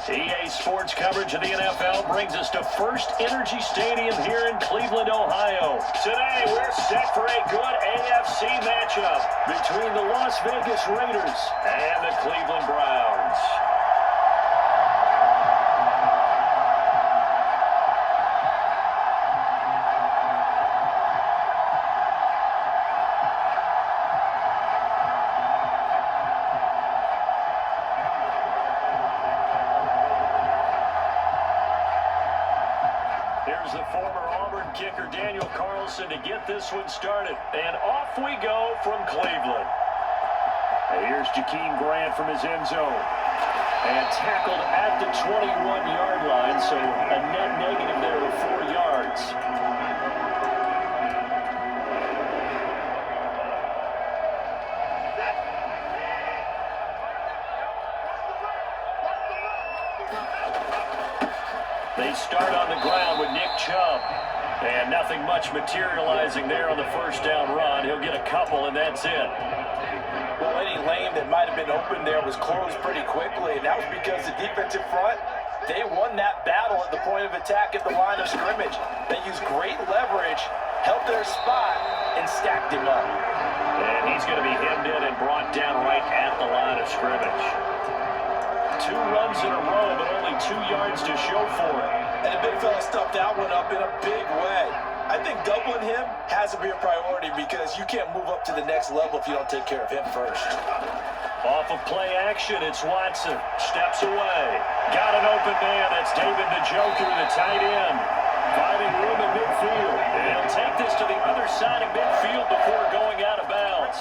EA Sports coverage of the NFL brings us to First Energy Stadium here in Cleveland, Ohio. Today, we're set for a good AFC matchup between the Las Vegas Raiders and the Cleveland Browns. Here's the former Auburn kicker, Daniel Carlson, to get this one started. And off we go from Cleveland. And here's Jakeem Grant from his end zone. And tackled at the 21-yard line, so a net negative there of 4 yards. They start on the ground with Nick Chubb. And nothing much materializing there on the first down run. He'll get a couple, and that's it. Well, any lane that might have been open there was closed pretty quickly, and that was because the defensive front, they won that battle at the point of attack at the line of scrimmage. They used great leverage, held their spot, and stacked him up. And he's going to be hemmed in and brought down right at the line of scrimmage. 2 runs in a row, but only 2 yards to show for it. And the big fella stuffed that one up in a big way. I think doubling him has to be a priority because you can't move up to the next level if you don't take care of him first. Off of play action, it's Watson. Steps away. Got an open man. That's David Njoku, the tight end. Finding room in midfield. And he'll take this to the other side of midfield before going out of bounds.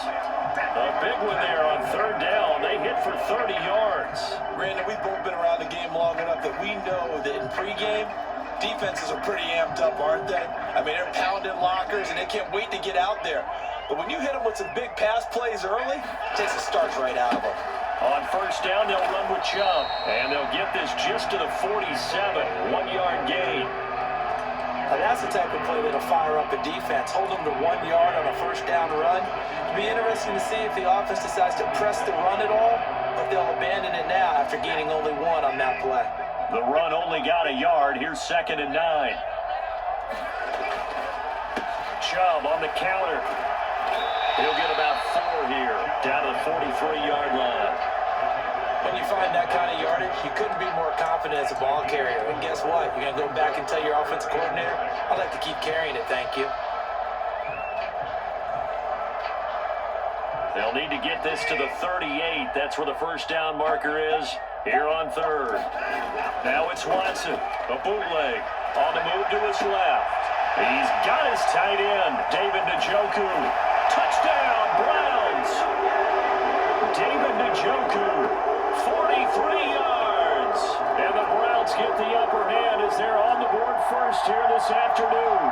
A big one there on 3rd down. They hit for 30 yards. Brandon, we've both been around the game long enough that we know that in pregame, defenses are pretty amped up, aren't they? I mean, they're pounding lockers, and they can't wait to get out there. But when you hit them with some big pass plays early, it takes the starch right out of them. On 1st down, they'll run with Chubb. And they'll get this just to the 47. 1-yard gain. Now that's the type of play that'll fire up a defense. Hold them to 1 yard on a 1st down run. It'll be interesting to see if the offense decides to press the run at all, or if they'll abandon it now after gaining only 1 on that play. The run only got a yard. Here's 2nd and 9. Chubb on the counter. He'll get about 4 here, down to the 43-yard line. When you find that kind of yardage, you couldn't be more confident as a ball carrier. And guess what? You're going to go back and tell your offensive coordinator, I'd like to keep carrying it, thank you. They'll need to get this to the 38. That's where the 1st down marker is here on 3rd. Now it's Watson, a bootleg, on the move to his left. He's got his tight end, David Njoku. Touchdown, Browns! David Njoku. 43 yards. And the Browns get the upper hand as they're on the board first here this afternoon.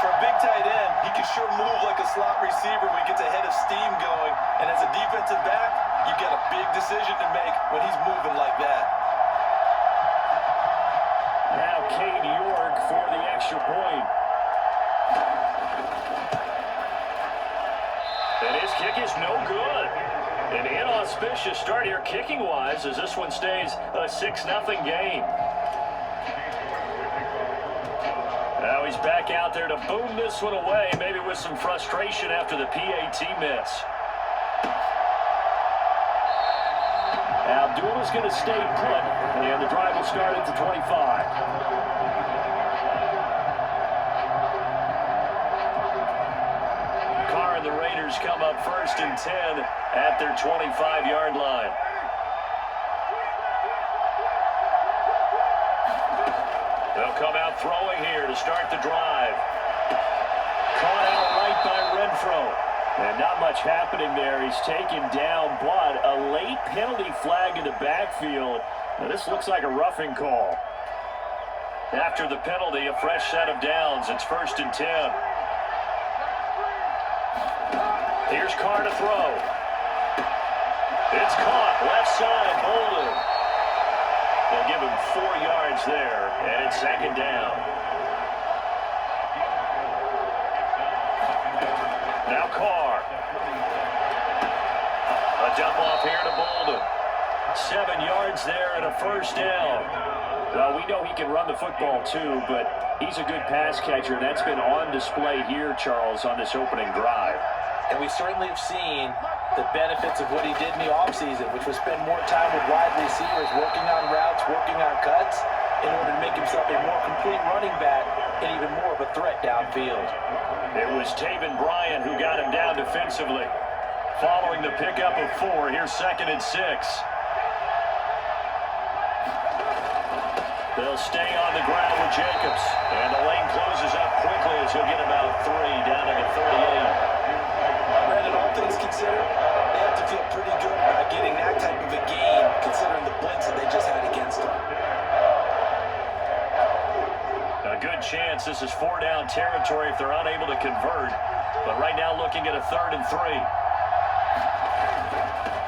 For a big tight end, he can sure move like a slot receiver when he gets a head of steam going. And as a defensive back, you get a big decision to make when he's moving like that. Now Cade York for the extra point. And his kick is no good. An inauspicious start here kicking-wise as this one stays a 6-0 game. Now he's back out there to boom this one away, maybe with some frustration after the PAT miss. Abdul is going to stay put, and the drive will start at the 25. The Raiders come up 1st and 10 at their 25-yard line. They'll come out throwing here to start the drive. Caught out right by Renfro. And not much happening there. He's taken down, but a late penalty flag in the backfield. Now, this looks like a roughing call. After the penalty, a fresh set of downs. It's 1st and 10. Here's Carr to throw. It's caught. Left side, Bolden. They'll give him 4 yards there, and it's 2nd down. Now Carr. A dump off here to Bolden. 7 yards there and a first down. Well, we know he can run the football too, but he's a good pass catcher, and that's been on display here, Charles, on this opening drive. And we certainly have seen the benefits of what he did in the offseason, which was spend more time with wide receivers, working on routes, working on cuts, in order to make himself a more complete running back and even more of a threat downfield. It was Taven Bryan who got him down defensively. Following the pickup of 4, here's 2nd and 6. They'll stay on the ground with Jacobs. And the lane closes up quickly as he'll get about 3 down to the 38. Brandon, all things considered, they have to feel pretty good about getting that type of a gain, considering the blitz that they just had against them. A good chance this is 4-down territory if they're unable to convert. But right now looking at a 3rd and 3.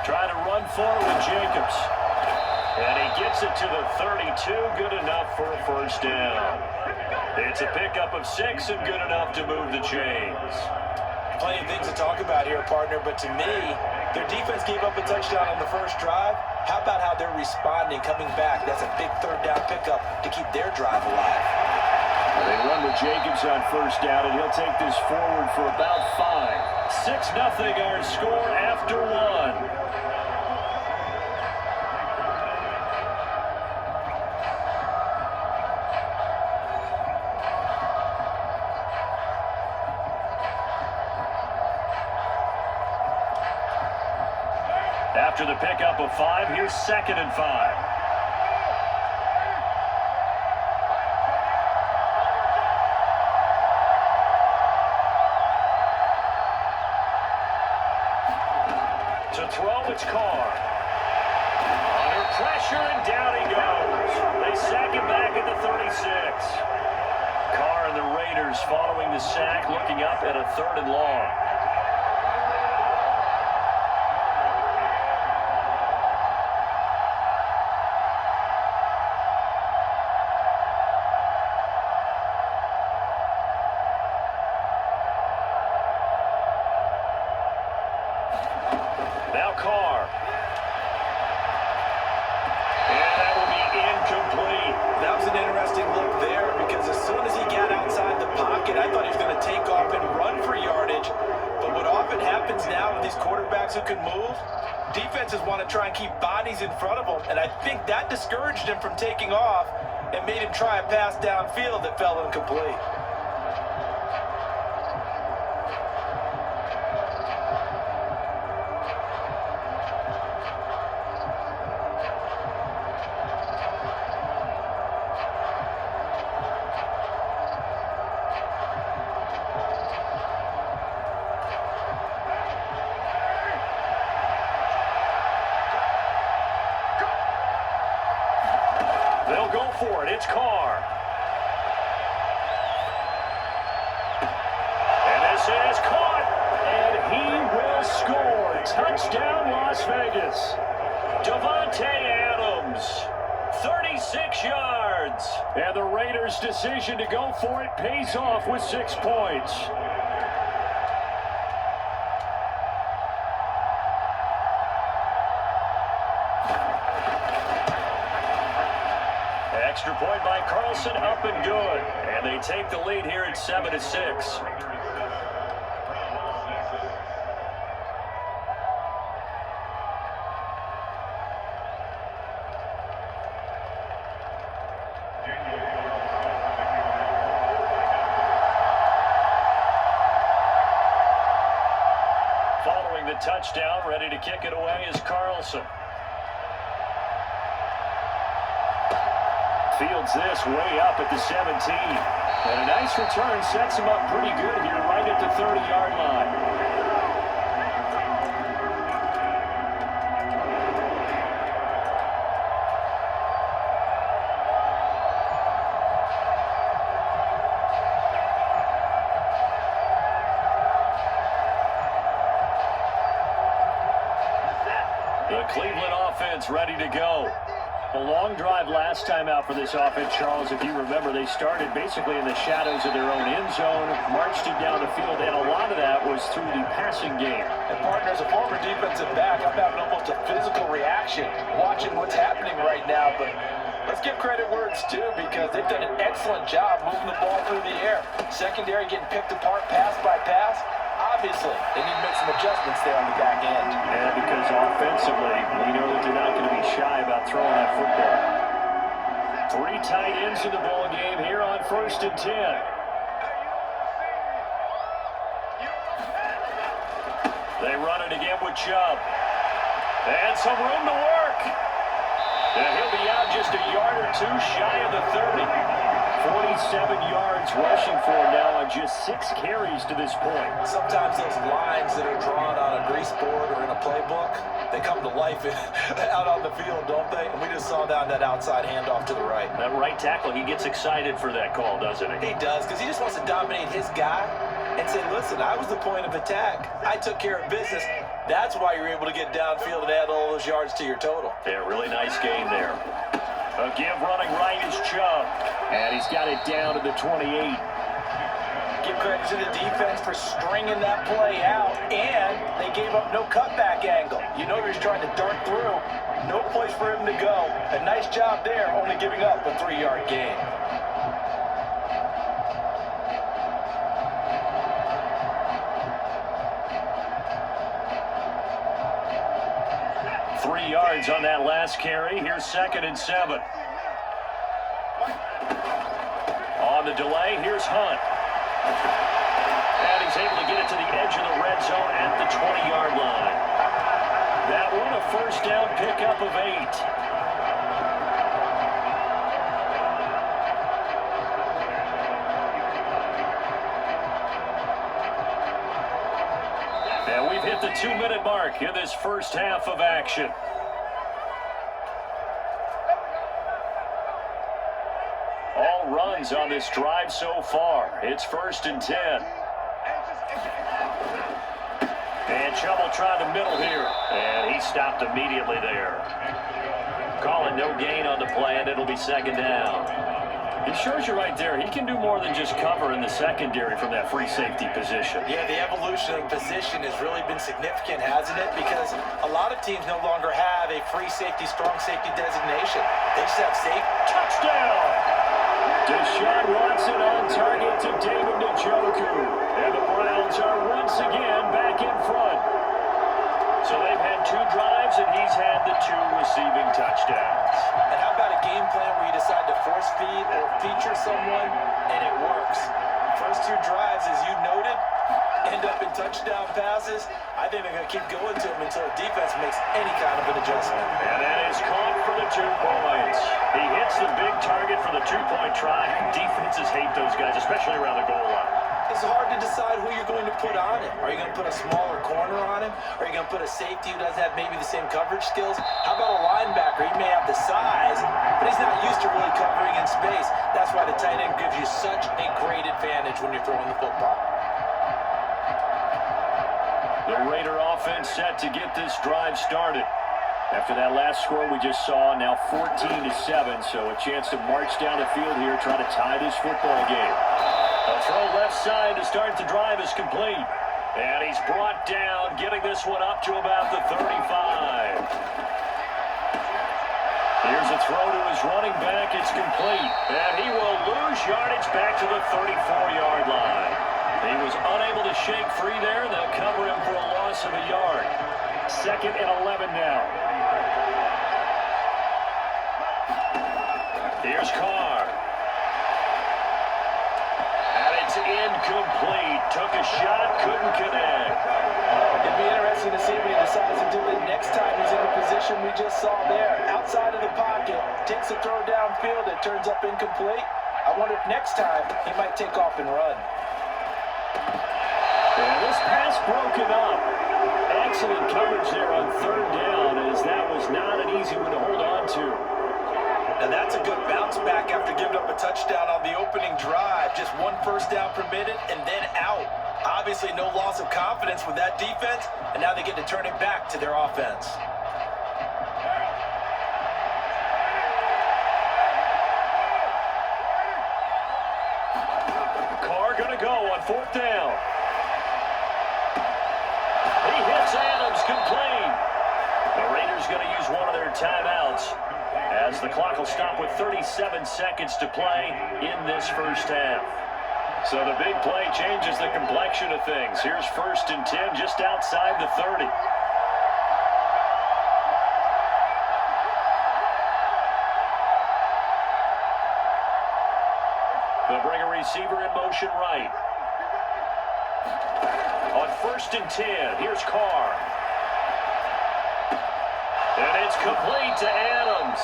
Trying to run forward with Jacobs. And he gets it to the 32, good enough for a first down. It's a pickup of 6 and good enough to move the chains. Plenty of things to talk about here, partner, but to me, their defense gave up a touchdown on the first drive. How about how they're responding, coming back? That's a big 3rd down pickup to keep their drive alive. They run with Jacobs on first down, and he'll take this forward for about 5. 6-0 our score after 1. After the pickup of 5, here's 2nd and 5. To throw, it's Carr. Under pressure, and down he goes. They sack him back at the 36. Carr and the Raiders following the sack, looking up at a 3rd and long. Now Carr. And that will be incomplete. That was an interesting look there because as soon as he got outside the pocket, I thought he was going to take off and run for yardage. But what often happens now with these quarterbacks who can move, defenses want to try and keep bodies in front of them. And I think that discouraged him from taking off and made him try a pass downfield that fell incomplete. They'll go for it. It's Carr. And this is caught. And he will score. Touchdown, Las Vegas. Davante Adams. 36 yards. And the Raiders' decision to go for it pays off with 6 points. Extra point by Carlson, up and good. And they take the lead here at 7-6. Following the touchdown, ready to kick it away is Carlson. Fields this way up at the 17. And a nice return sets him up pretty good here right at the 30-yard line. The Cleveland offense ready to go. A long drive last time out for this offense, Charles. If you remember, they started basically in the shadows of their own end zone, marched it down the field, and a lot of that was through the passing game. And partner, as a former defensive back, I'm having almost a physical reaction watching what's happening right now. But let's give credit where it's due, because they've done an excellent job moving the ball through the air. Secondary getting picked apart pass by pass. Obviously, they need to make some adjustments there on the back end. And because offensively, we know that they're not going to be shy about throwing that football. 3 tight ends in the ball game here on 1st and 10. They run it again with Chubb. And some room to work. And he'll be out just a yard or 2 shy of the 30. 47 yards rushing for him now on just 6 carries to this point. Sometimes those lines that are drawn on a grease board or in a playbook, they come to life out on the field, don't they? And we just saw that outside handoff to the right. That right tackle, he gets excited for that call, doesn't he? He does, because he just wants to dominate his guy and say, listen, I was the point of attack. I took care of business. That's why you're able to get downfield and add all those yards to your total. Yeah, really nice game there. A give running right is Chubb. And he's got it down to the 28. Give credit to the defense for stringing that play out, and they gave up no cutback angle. You know he's trying to dart through. No place for him to go. A nice job there, only giving up a 3-yard gain. Yards on that last carry. Here's 2nd and 7. On the delay, here's Hunt. And he's able to get it to the edge of the red zone at the 20-yard line. That one a 1st down pickup of 8. And we've hit the 2-minute mark in this first half of action. All runs on this drive so far. It's 1st and 10. And Chubb will try the middle here. And he stopped immediately there. Calling no gain on the play, and it'll be 2nd down. He shows you right there, he can do more than just cover in the secondary from that free safety position. Yeah, the evolution of position has really been significant, hasn't it? Because a lot of teams no longer have a free safety, strong safety designation. They just have safe. Touchdown! Deshaun Watson on target to David Njoku. And the Browns are once again back in front. So they've had 2 drives, and he's had the 2 receiving touchdowns. And how about a game plan where you decide to force feed or feature someone, and it works? First 2 drives, as you noted, end up in touchdown passes. I think they're going to keep going to him until the defense makes any kind of an adjustment. And that is caught for the 2 points. He hits the big target for the 2-point try. Defenses hate those guys, especially around the goal line. It's hard to decide who you're going to put on him. Are you going to put a smaller corner on him? Are you going to put a safety who doesn't have maybe the same coverage skills? How about a linebacker? He may have the size, but he's not used to really covering in space. That's why the tight end gives you such a great advantage when you're throwing the football. The Raider offense set to get this drive started. After that last score we just saw, now 14-7, so a chance to march down the field here, try to tie this football game. A throw left side to start the drive is complete. And he's brought down, getting this one up to about the 35. Here's a throw to his running back. It's complete. And he will lose yardage back to the 34-yard line. He was unable to shake free there. They'll cover him for a loss of a yard. 2nd and 11 now. Here's Carr. Incomplete. Took a shot, couldn't connect. It'd be interesting to see what he decides to do the next time he's in the position we just saw there. Outside of the pocket, takes a throw downfield, it turns up incomplete. I wonder if next time he might take off and run. And this pass broken up. Excellent coverage there on 3rd down, as that was not an easy one to hold on to. Now that's a good bounce back after giving up a touchdown on the opening drive. Just 1 first down permitted and then out. Obviously no loss of confidence with that defense, and now they get to turn it back to their offense. fourth down. He hits Adams complete. The Raiders going to use one of their timeouts as the clock will stop with 37 seconds to play in this first half. So the big play changes the complexion of things. Here's 1st and 10 just outside the 30. They'll bring a receiver in motion right. On 1st and 10, here's Carr. And it's complete to Adams.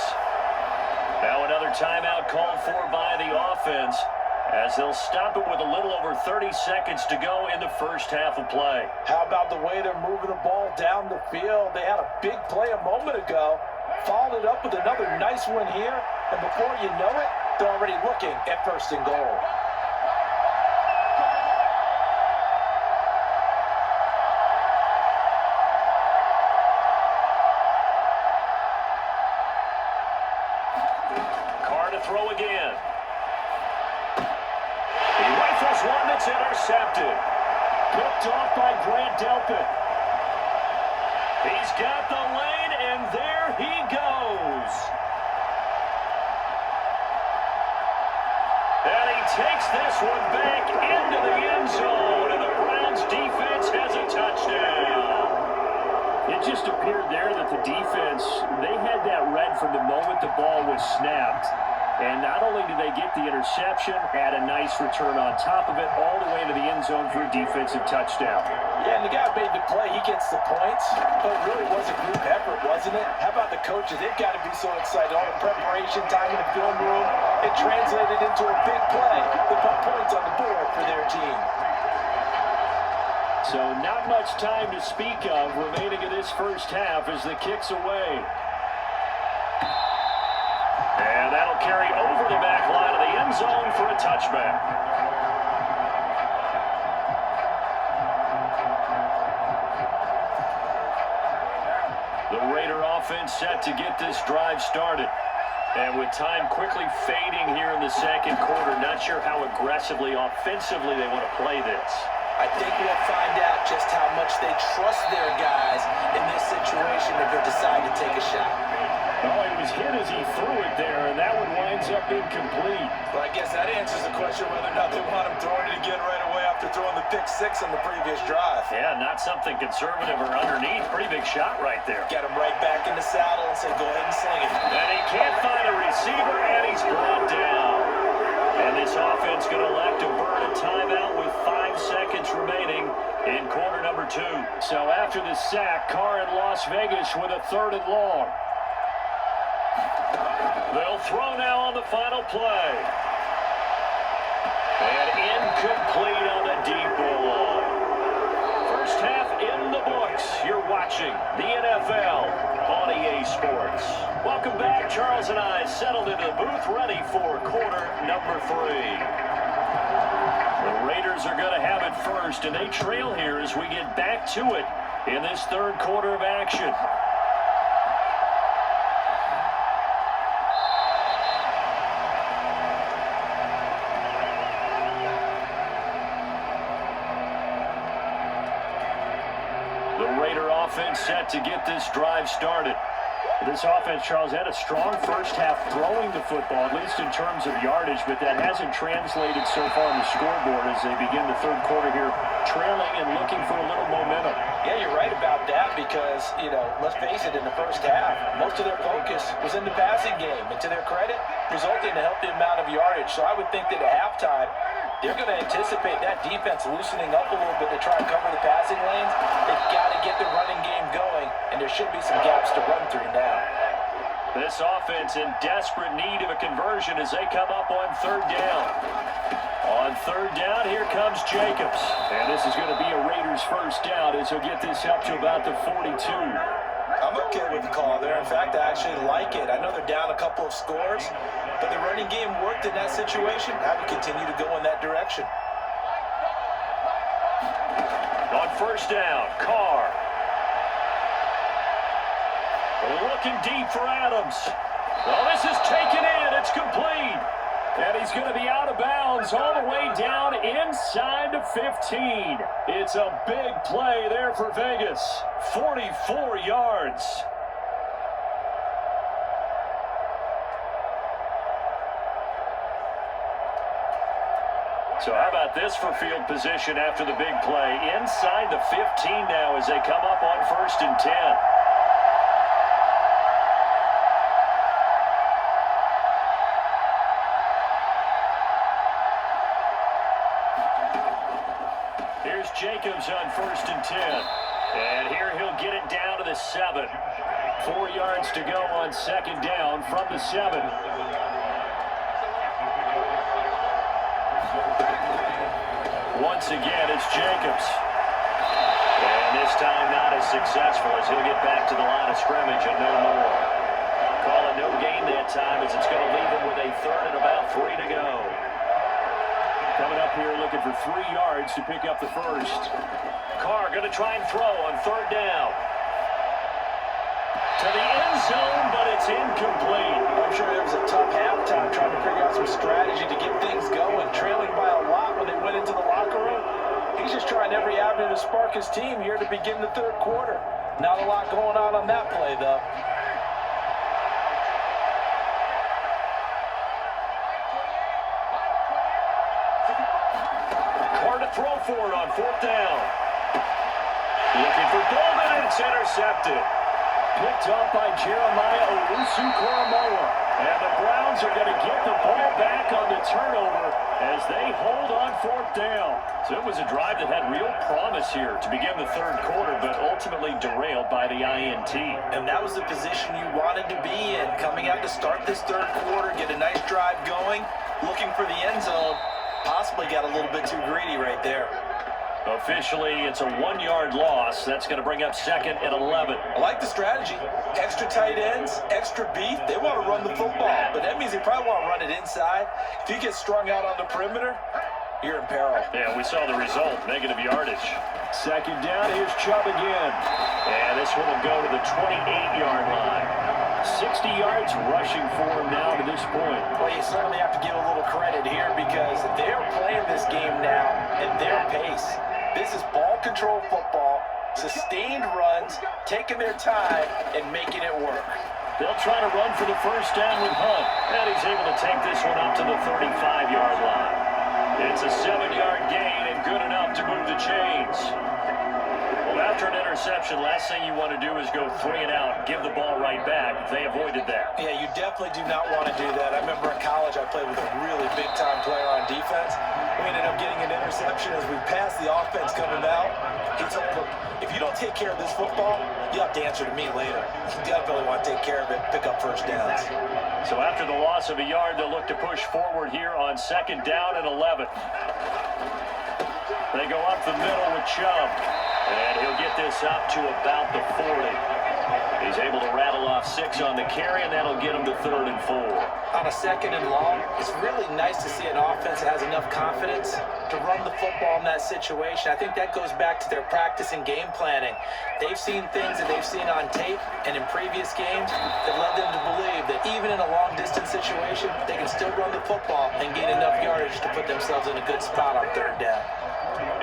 Now another timeout called for by the offense as they'll stop it with a little over 30 seconds to go in the first half of play. How about the way they're moving the ball down the field? They had a big play a moment ago, followed it up with another nice one here, and before you know it, they're already looking at 1st and goal. Carr to throw again. He rifles one that's intercepted. Picked off by Grant Delpit. He's got the lane, and there he goes. And he takes this one back into the end zone, and the Browns defense has a touchdown. It just appeared there that the defense, they had that read from the moment the ball was snapped. And not only did they get the interception, had a nice return on top of it, all the way to the end zone for a defensive touchdown. Yeah, and the guy made the play. He gets the points. But it really was a group effort, wasn't it? How about the coaches? They've got to be so excited. All the preparation, time in the film room, it translated into a big play. They put points on the board for their team. So not much time to speak of remaining in this first half as the kick's away. And that'll carry over the back line of the end zone for a touchback. The Raider offense set to get this drive started. And with time quickly fading here in the second quarter, not sure how aggressively, offensively they want to play this. I think we'll find out just how much they trust their guys in this situation if they decide to take a shot. Oh, he was hit as he threw it there, and that one winds up incomplete. Well, I guess that answers the question whether or not they want him throwing it again right away after throwing the pick six on the previous drive. Yeah, not something conservative or underneath. Pretty big shot right there. Get him right back in the saddle and say, go ahead and sling it. And he can't find a receiver, and he's brought down. And this offense going to elect to burn a timeout with 5 seconds remaining in quarter number 2. So after the sack, Carr in Las Vegas with a 3rd and long. They'll throw now on the final play. And incomplete on the deep ball. First half in the books. You're watching the NFL on EA Sports. Welcome back. Charles and I settled into the booth ready for quarter number 3. The Raiders are going to have it first, and they trail here as we get back to it in this third quarter of action. Offense set to get this drive started. This offense, Charles, had a strong first half throwing the football, at least in terms of yardage, but that hasn't translated so far on the scoreboard as they begin the third quarter here, trailing and looking for a little momentum. Yeah, you're right about that because, let's face it, in the first half, most of their focus was in the passing game. And to their credit, resulting in a healthy amount of yardage. So I would think that at halftime, they're going to anticipate that defense loosening up a little bit to try and cover the passing lanes. They've got to get the running game going, and there should be some gaps to run through now. This offense in desperate need of a conversion as they come up on 3rd down. On 3rd down, here comes Jacobs. And this is going to be a Raiders first down as he'll get this up to about the 42. I'm okay with the call there. In fact, I actually like it. I know they're down a couple of scores, but the running game worked in that situation. I would continue to go in that direction. On 1st down, Carr. Looking deep for Adams. Well, this is taken in. It's complete. And he's going to be out of bounds all the way down inside the 15. It's a big play there for Vegas. 44 yards. So how about this for field position after the big play? Inside the 15 now as they come up on 1st and 10. Here's Jacobs on 1st and 10. And here he'll get it down to the 7. 4 yards to go on 2nd down from the 7. Once again, it's Jacobs. And this time not as successful as he'll get back to the line of scrimmage and no more. Call it no gain that time as it's going to leave him with a 3rd and about 3 to go. Coming up here looking for 3 yards to pick up the 1st. Carr going to try and throw on 3rd down. To the end zone, but it's incomplete. I'm sure it was a tough halftime trying to figure out some strategy to get things going, trailing by a lot when they went into the locker room. He's just trying every avenue to spark his team here to begin the 3rd quarter. Not a lot going on that play, though. Carr to throw for it on 4th down. Looking for Bolden, and it's intercepted. Picked up by Jeremiah Owusu-Koramoah. And the Browns are going to get the ball back on the turnover as they hold on 4th down. So it was a drive that had real promise here to begin the 3rd quarter, but ultimately derailed by the INT. And that was the position you wanted to be in, coming out to start this 3rd quarter, get a nice drive going, looking for the end zone. Possibly got a little bit too greedy right there. Officially, it's a 1-yard loss. That's going to bring up 2nd and 11. I like the strategy. Extra tight ends, extra beef. They want to run the football, but that means they probably want to run it inside. If you get strung out on the perimeter, you're in peril. Yeah, we saw the result, negative yardage. 2nd down, here's Chubb again. And this one will go to the 28-yard line. 60 yards rushing for him now to this point. Well, you certainly have to give a little credit here because they're playing this game now at their pace. This is ball control football, sustained runs, taking their time, and making it work. They'll try to run for the 1st down with Hunt. And he's able to take this one up to the 35-yard line. It's a 7-yard gain and good enough to move the chains. Well, after an interception, last thing you want to do is go 3 and out, give the ball right back. They avoided that. Yeah, you definitely do not want to do that. I remember in college I played with a really big-time player on defense. We ended up getting an interception as we passed the offense coming out. He told him, if you don't take care of this football, you have to answer to me later. You definitely want to take care of it, pick up 1st downs. So after the loss of a yard, they'll look to push forward here on 2nd down and 11. They go up the middle with Chubb. And he'll get this up to about the 40. He's able to rattle off 6 on the carry, and that'll get him to 3rd and 4. On a 2nd and long, it's really nice to see an offense that has enough confidence to run the football in that situation. I think that goes back to their practice and game planning. They've seen things that they've seen on tape and in previous games that led them to believe that even in a long-distance situation, they can still run the football and gain enough yardage to put themselves in a good spot on 3rd down.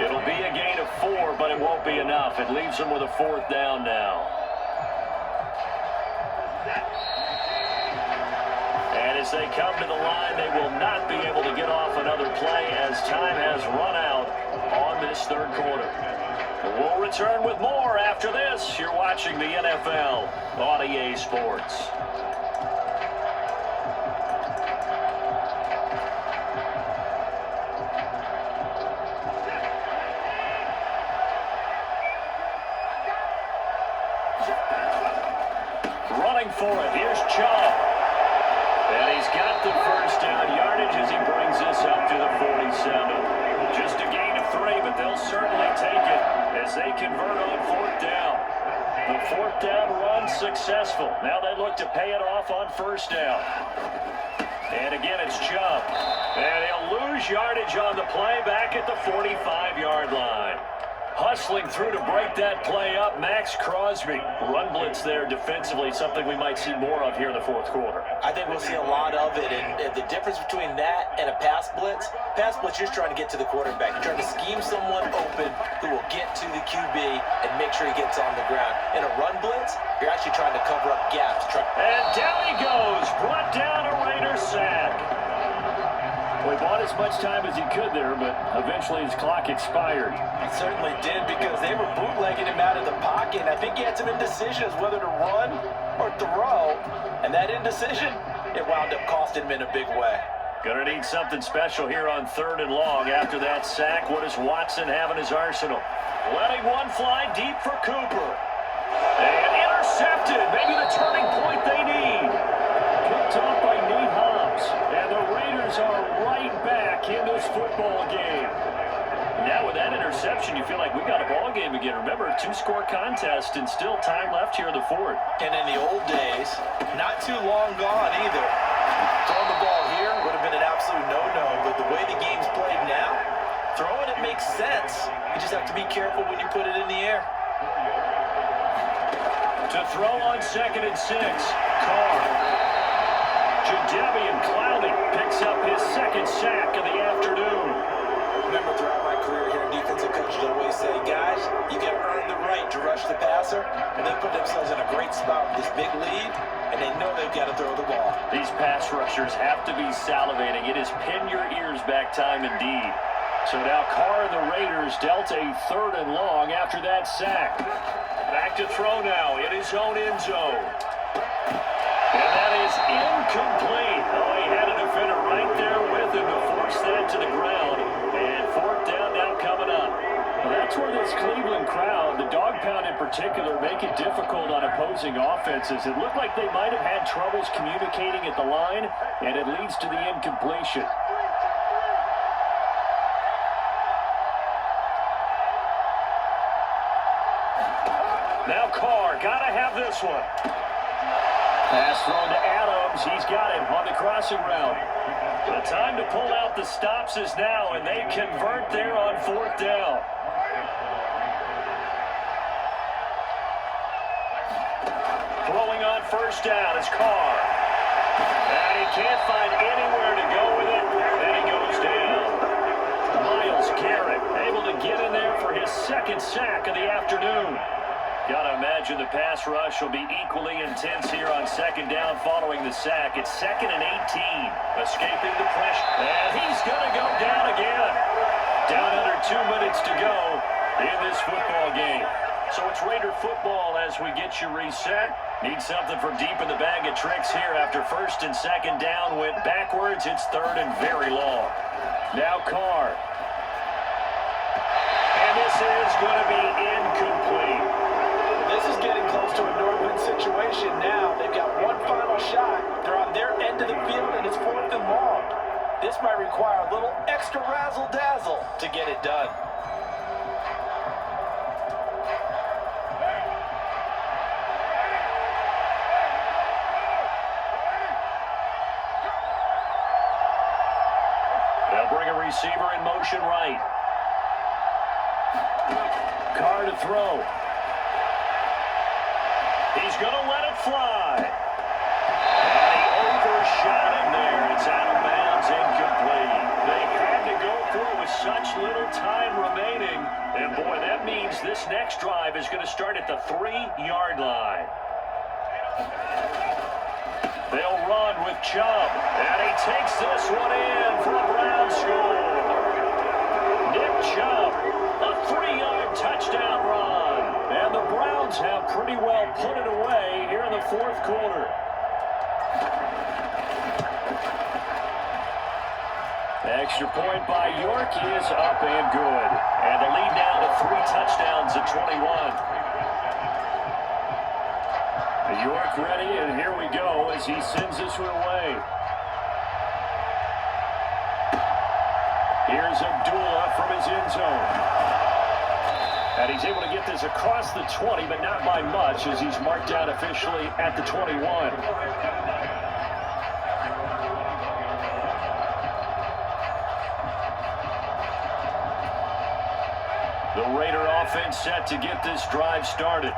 It'll be a gain of 4, but it won't be enough. It leaves them with a 4th down now. And as they come to the line, they will not be able to get off another play as time has run out on this 3rd quarter. We'll return with more after this. You're watching the NFL on EA Sports. Running for it, here's Chubb. And he's got the 1st down yardage as he brings this up to the 47. Just a gain of 3, but they'll certainly take it as they convert on 4th down. The 4th down run successful. Now they look to pay it off on 1st down. And again, it's Chubb. And he'll lose yardage on the play back at the 45-yard line. Hustling through to break that play up, Max Crosby. Run blitz there defensively, something we might see more of here in the fourth quarter. I think we'll see a lot of it, and the difference between that and a pass blitz, you're just trying to get to the quarterback. You're trying to scheme someone open who will get to the QB and make sure he gets on the ground. In a run blitz, you're actually trying to cover up gaps. And down he goes, brought down a Raider sack. Well, he bought as much time as he could there, but eventually his clock expired. It certainly did, because they were bootlegging him out of the pocket. And I think he had some indecisions whether to run or throw. And that indecision, it wound up costing him in a big way. Gonna need something special here on 3rd and long. After that sack, what does Watson have in his arsenal? Letting one fly deep for Cooper. And intercepted. Maybe the turning point they need. Picked off by Nate Hobbs. And the Raiders are right back in this football game. Now with that interception, you feel like we've got a ball game again. Remember, 2-score contest and still time left here in the fourth. And in the old days, not too long gone either. Throwing the ball here would have been an absolute no-no, but the way the game's played now, throwing it makes sense. You just have to be careful when you put it in the air. To throw on 2nd and 6, Carr. Jadeveon Clowney picks up his 2nd sack of the afternoon. Remember, throughout my career here, defensive coaches always say, guys, you got to earn the right to rush the passer, and they put themselves in a great spot with this big lead, and they know they've got to throw the ball. These pass rushers have to be salivating. It is pin your ears back time indeed. So now Carr and the Raiders dealt a 3rd and long after that sack. Back to throw now in his own end zone. And that is incomplete. Oh, he had a defender right there with him to force that to the ground. And 4th down now coming up. Well, that's where this Cleveland crowd, the dog pound in particular, make it difficult on opposing offenses. It looked like they might have had troubles communicating at the line, and it leads to the incompletion. Now Carr, gotta have this one. Pass thrown to Adams. He's got him on the crossing route. The time to pull out the stops is now, and they convert there on 4th down. Throwing on 1st down is Carr. And he can't find anywhere to go with it, and he goes down. Myles Garrett able to get in there for his 2nd sack of the afternoon. Gotta imagine the pass rush will be equally intense here on 2nd down following the sack. It's 2nd and 18. Escaping the pressure. And he's gonna go down again. Down under 2 minutes to go in this football game. So it's Raider football as we get you reset. Need something from deep in the bag of tricks here after 1st and 2nd down went backwards. It's 3rd and very long. Now Carr. And this is going to be incomplete. This is getting close to a no-win situation now. They've got one final shot. They're on their end of the field, and it's 4th and long. This might require a little extra razzle-dazzle to get it done. They'll bring a receiver in motion right. Carr to throw. He's going to let it fly. And he overshot him there. It's out of bounds, incomplete. They had to go for it with such little time remaining. And boy, that means this next drive is going to start at the 3-yard line. They'll run with Chubb. And he takes this one in for a Brown score. Nick Chubb, a 3-yard touchdown run. And the Browns have pretty well put it away here in the 4th quarter. Extra point by York is up and good. And the lead now to 3 touchdowns at 21. York ready, and here we go as he sends this one away. Here's Abdullah from his end zone. And he's able to get this across the 20, but not by much, as he's marked down officially at the 21. The Raider offense set to get this drive started.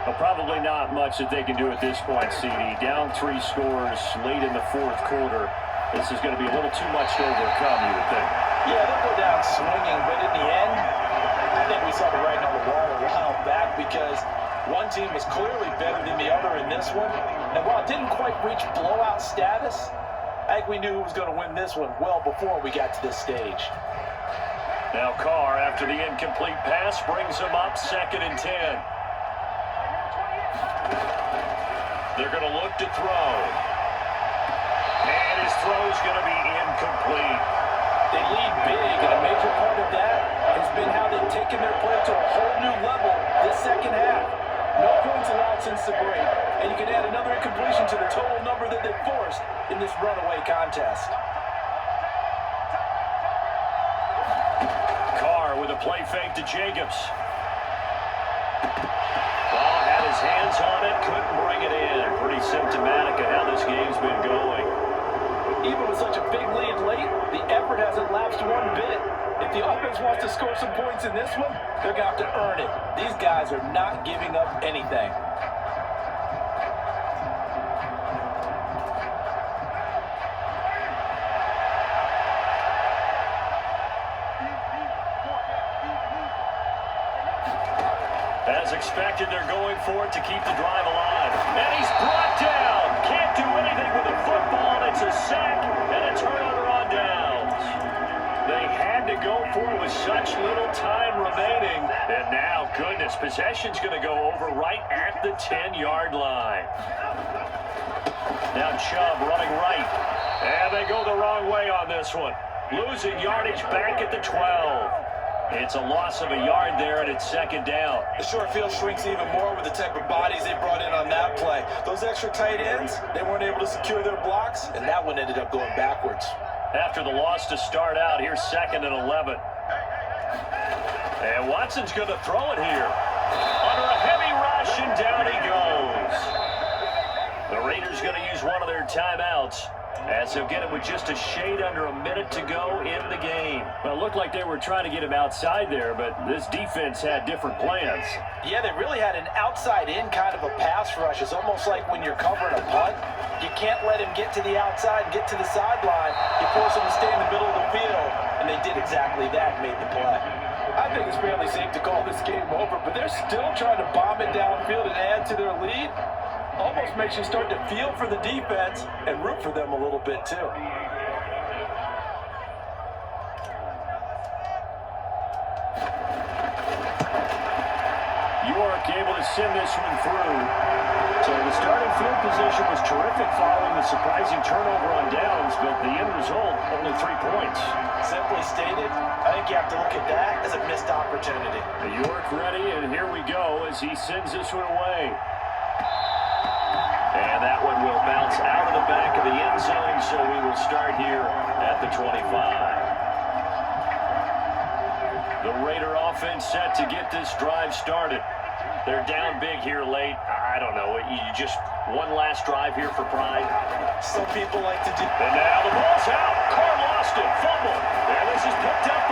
Well, probably not much that they can do at this point, CD. Down 3 scores late in the fourth quarter. This is going to be a little too much to overcome, you would think. Yeah, they'll go down swinging, but in the end, I think we saw the writing on the wall a while back because one team was clearly better than the other in this one. And while it didn't quite reach blowout status, I think we knew who was going to win this one well before we got to this stage. Now Carr, after the incomplete pass, brings him up 2nd and 10. They're going to look to throw. And his throw's going to be incomplete. They lead big, and a major part of that has been how they've taken their play to a whole new level this second half. No points allowed since the break, and you can add another incompletion to the total number that they've forced in this runaway contest. Carr with a play fake to Jacobs. Ball had his hands on it, couldn't bring it in. Pretty symptomatic of how this game's been going. Even with such a big lead late, the effort hasn't lapsed one bit. If the offense wants to score some points in this one, they're going to have to earn it. These guys are not giving up anything. As expected, they're going for it to keep the drive alive. And he's brought down. Can't do anything with the football. It's a sack and a turnover on downs. They had to go for it with such little time remaining. And now, goodness, possession's going to go over right at the 10-yard line. Now Chubb running right. And they go the wrong way on this one. Losing yardage back at the 12. It's a loss of a yard there, and it's 2nd down. The short field shrinks even more with the type of bodies they brought in on that play. Those extra tight ends, they weren't able to secure their blocks, and that one ended up going backwards. After the loss to start out, here's 2nd and 11. And Watson's going to throw it here. Under a heavy rush, and down he goes. The Raiders going to use one of their timeouts, as they'll get him with just a shade under a minute to go in the game. Well, it looked like they were trying to get him outside there, but this defense had different plans. Yeah, they really had an outside-in kind of a pass rush. It's almost like when you're covering a punt. You can't let him get to the outside and get to the sideline. You force him to stay in the middle of the field, and they did exactly that and made the play. I think it's fairly safe to call this game over, but they're still trying to bomb it downfield and add to their lead. Almost makes you start to feel for the defense and root for them a little bit, too. York able to send this one through. So the starting field position was terrific following the surprising turnover on downs, but the end result, only 3 points. Simply stated, I think you have to look at that as a missed opportunity. York ready, and here we go as he sends this one away. And that one will bounce out of the back of the end zone, so we will start here at the 25. The Raider offense set to get this drive started. They're down big here late. I don't know. You just one last drive here for pride. Some people like to do. And now the ball's out. Carr lost it. Fumble. And this is picked up